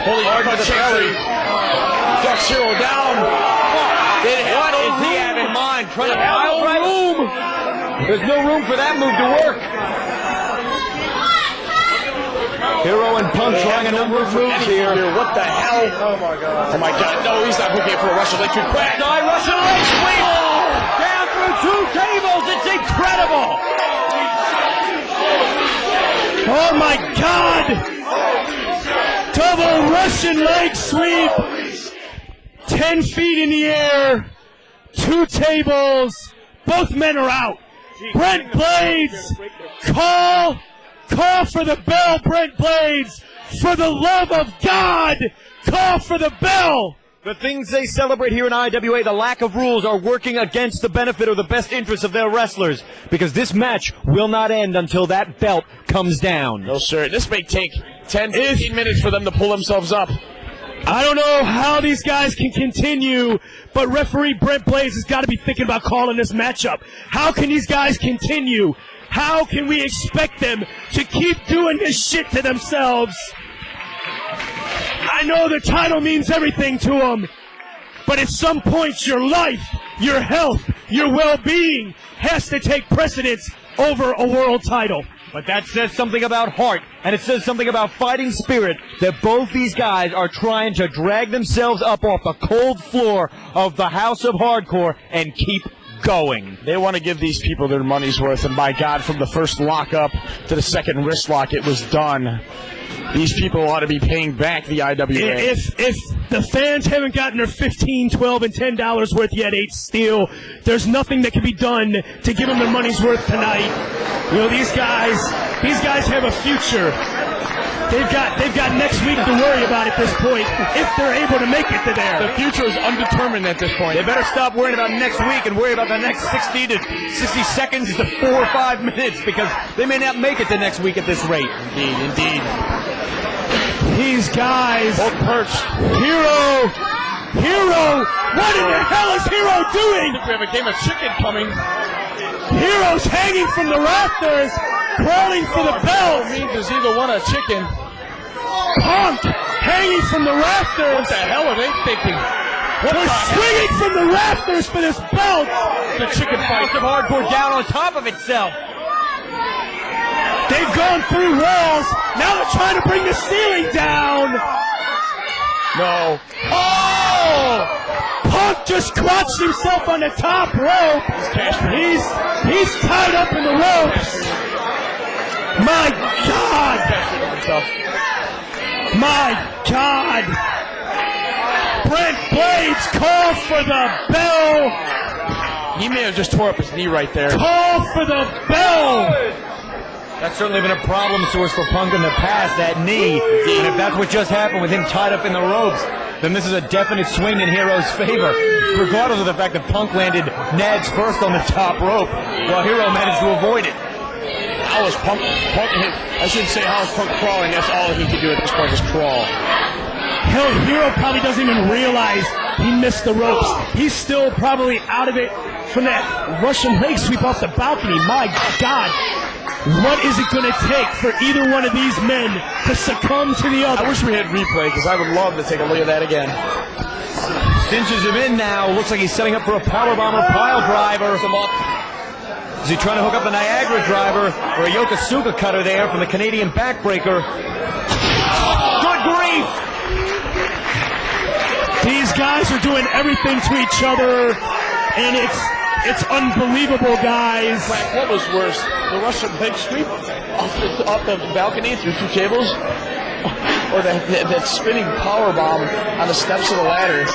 Holy hard to the belly. Ducks Hero down. What does he have in mind? Trying to pile right room. There's no room for that move to work. Hero and Punk trying a number of moves here. What the hell? Oh my God. Oh my God. No, he's not hooking it for a Russian leg sweep. Backside Russian leg sweep. Down through 2 tables. It's incredible. Oh my God! Double Russian leg sweep. 10 feet in the air. 2 tables. Both men are out. Brent Blades, call for the bell, Brent Blades. For the love of God, call for the bell. The things they celebrate here in IWA, the lack of rules, are working against the benefit or the best interests of their wrestlers. Because this match will not end until that belt comes down. No, sir. This may take 10, 15 minutes for them to pull themselves up. I don't know how these guys can continue, but referee Brent Blades has got to be thinking about calling this matchup. How can these guys continue? How can we expect them to keep doing this shit to themselves? I know the title means everything to them, but at some point your life, your health, your well-being has to take precedence over a world title. But that says something about heart, and it says something about fighting spirit, that both these guys are trying to drag themselves up off the cold floor of the House of Hardcore and keep going. They want to give these people their money's worth, and by God, from the first lockup to the second wrist lock, it was done. These people ought to be paying back the IWA. If the fans haven't gotten their $15, $12, and $10 worth yet, H. Steel, there's nothing that can be done to give them their money's worth tonight. You know, these guys have a future. They've got next week to worry about at this point, if they're able to make it to there. The future is undetermined at this point. They better stop worrying about next week and worry about the next 60 to 60 seconds to 4 or 5 minutes, because they may not make it to next week at this rate. Indeed. These guys. Both perched. Hero! What in the hell is Hero doing? I think we have a game of chicken coming. Hero's hanging from the rafters, crawling for the bell. Does either one a chicken? Punk hanging from the rafters. What the hell are they thinking? They're swinging from the rafters for this belt. The chicken fight. House of Hardcore down on top of itself. They've gone through walls. Now they're trying to bring the ceiling down. No. Oh! Punk just crotched himself on the top rope. He's tied up in the ropes. My God! My God! Brent Blades, call for the bell. He may have just tore up his knee right there. Call for the bell. That's certainly been a problem source for Punk in the past, that knee. And if that's what just happened with him tied up in the ropes, then this is a definite swing in Hero's favor, regardless of the fact that Punk landed nads first on the top rope, while Hero managed to avoid it. How was Punk I shouldn't say how was Punk crawling. That's all he could do at this point is crawl. Hell, Hero probably doesn't even realize he missed the ropes. He's still probably out of it from that Russian leg sweep off the balcony. My God. What is it going to take for either one of these men to succumb to the other? I wish we had replay, because I would love to take a look at that again. Cinches him in now. Looks like he's setting up for a powerbomb or pile driver. Is he trying to hook up the Niagara driver or a Yokosuka cutter there from the Canadian backbreaker? Good grief! These guys are doing everything to each other, and it's unbelievable, guys. What was worse, the Russian leg sweep off the balcony through 2 tables, or that spinning power bomb on the steps of the ladder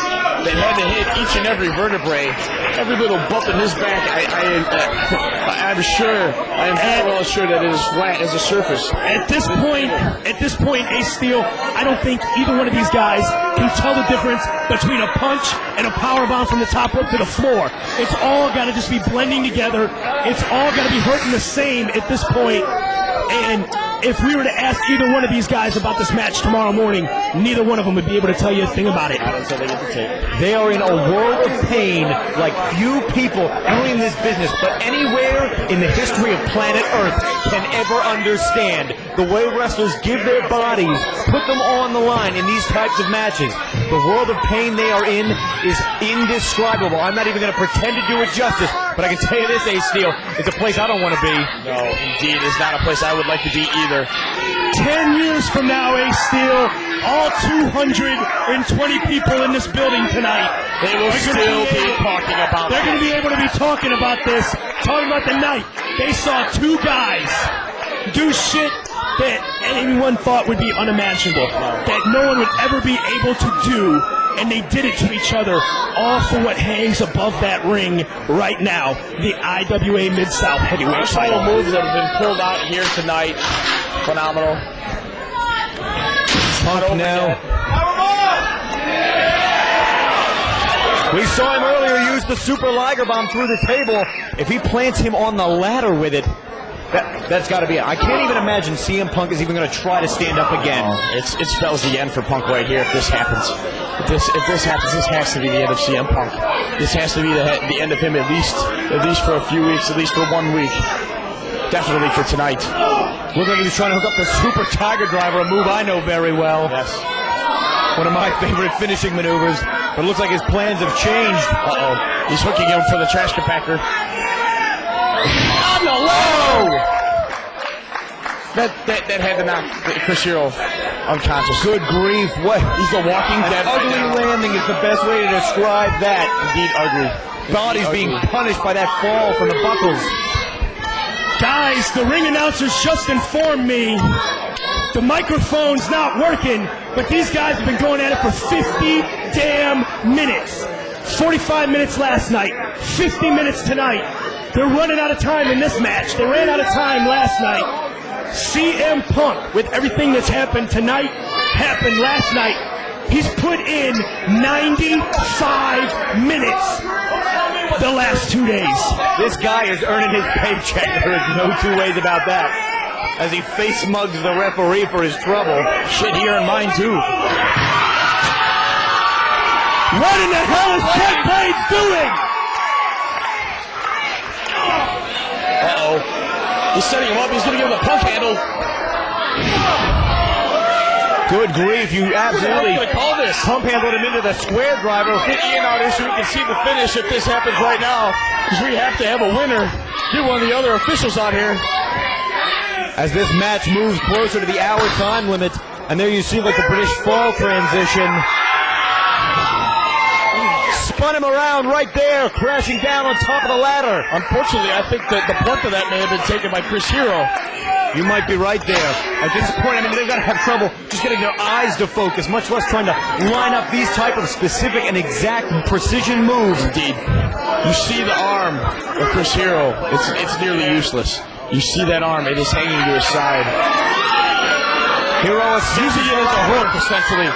that had to hit each and every vertebrae, every little bump in his back? I'm sure, I am very well assured that it is flat as a surface. At this point, Ace Steel, I don't think either one of these guys can tell the difference between a punch and a power bomb from the top rope to the floor. It's all got to just be blending together. It's all got to be hurting the same at this point. And if we were to ask either one of these guys about this match tomorrow morning, neither one of them would be able to tell you a thing about it. They are in a world of pain like few people, not only in this business, but anywhere in the history of planet Earth can ever understand. The way wrestlers give their bodies, put them on the line in these types of matches. The world of pain they are in is indescribable. I'm not even going to pretend to do it justice, but I can tell you this, Ace Steel, it's a place I don't want to be. No, indeed, it's not a place I would like to be either. 10 years from now, Ace Steel, all 220 people in this building tonight, they will still be talking about They're going to be able to be talking about this, talking about the night. They saw two guys do shit that anyone thought would be unimaginable, that no one would ever be able to do, and they did it to each other, all for what hangs above that ring right now, the IWA Mid-South Heavyweight title. Moves that have been pulled out here tonight, phenomenal. Punk now. We saw him earlier use the Super Liger Bomb through the table. If he plants him on the ladder with it, that's got to be it. I can't even imagine CM Punk is even going to try to stand up again. It spells the end for Punk right here if this happens. If this happens, this has to be the end of CM Punk. This has to be the end of him at least for a few weeks, at least for 1 week. Definitely for tonight. Look like he's trying to hook up the Super Tiger Driver, a move I know very well. Yes. One of my favorite finishing maneuvers. But it looks like his plans have changed. Uh-oh. He's hooking him for the trash compactor. On the low! That had to knock Chris Hero unconscious. Good grief. What? He's a walking dead. Ugly landing is the best way to describe that. Indeed ugly. Body's being punished by that fall from the buckles. Guys, the ring announcers just informed me the microphone's not working, but these guys have been going at it for 50 damn minutes. 45 minutes last night, 50 minutes tonight. They're running out of time in this match. They ran out of time last night. CM Punk, with everything that's happened tonight, happened last night. He's put in 95 minutes the last 2 days. This guy is earning his paycheck. There is no two ways about that. As he face mugs the referee for his trouble. Shit, he earned mine too. What in the hell is Ken Blades doing? Uh-oh. He's setting him up. He's going to give him a Punk handle. Good grief, you absolutely What are we going to call this? pump handled him into the square driver. Get Ian out here so we can see the finish if this happens right now. Because we have to have a winner. Get one of the other officials out here. As this match moves closer to the hour time limit, and there you see like the British fall transition. Spun him around right there, crashing down on top of the ladder. Unfortunately, I think that the brunt of that may have been taken by Chris Hero. You might be right there. At this point, I mean, they've got to have trouble just getting their eyes to focus, much less trying to line up these type of specific and exact precision moves. Indeed. You see the arm of Chris Hero. It's nearly useless. You see that arm. It is hanging to his side. Hero is using it as a hook, essentially.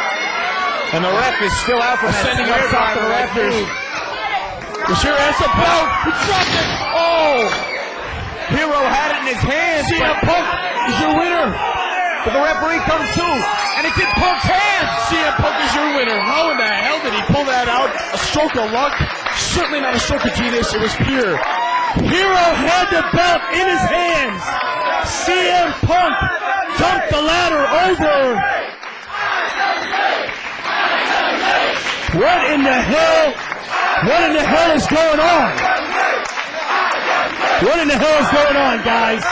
And the ref is still out from Sending that up top to the rafters. Chris Hero has the belt. He dropped it. Oh! Hero had it in his hands. CM Punk is your winner. But the referee comes too, and it's in Punk's hands. CM Punk is your winner. How in the hell did he pull that out? A stroke of luck? Certainly not a stroke of genius. It was pure. Hero had the belt in his hands. CM Punk dumped the ladder over. What in the hell? What in the hell is going on? What in the hell is going on, guys?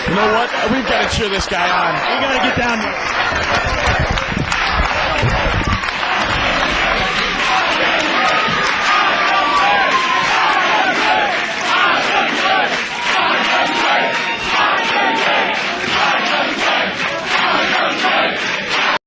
You know what? We've got to cheer this guy on. We got to get down there.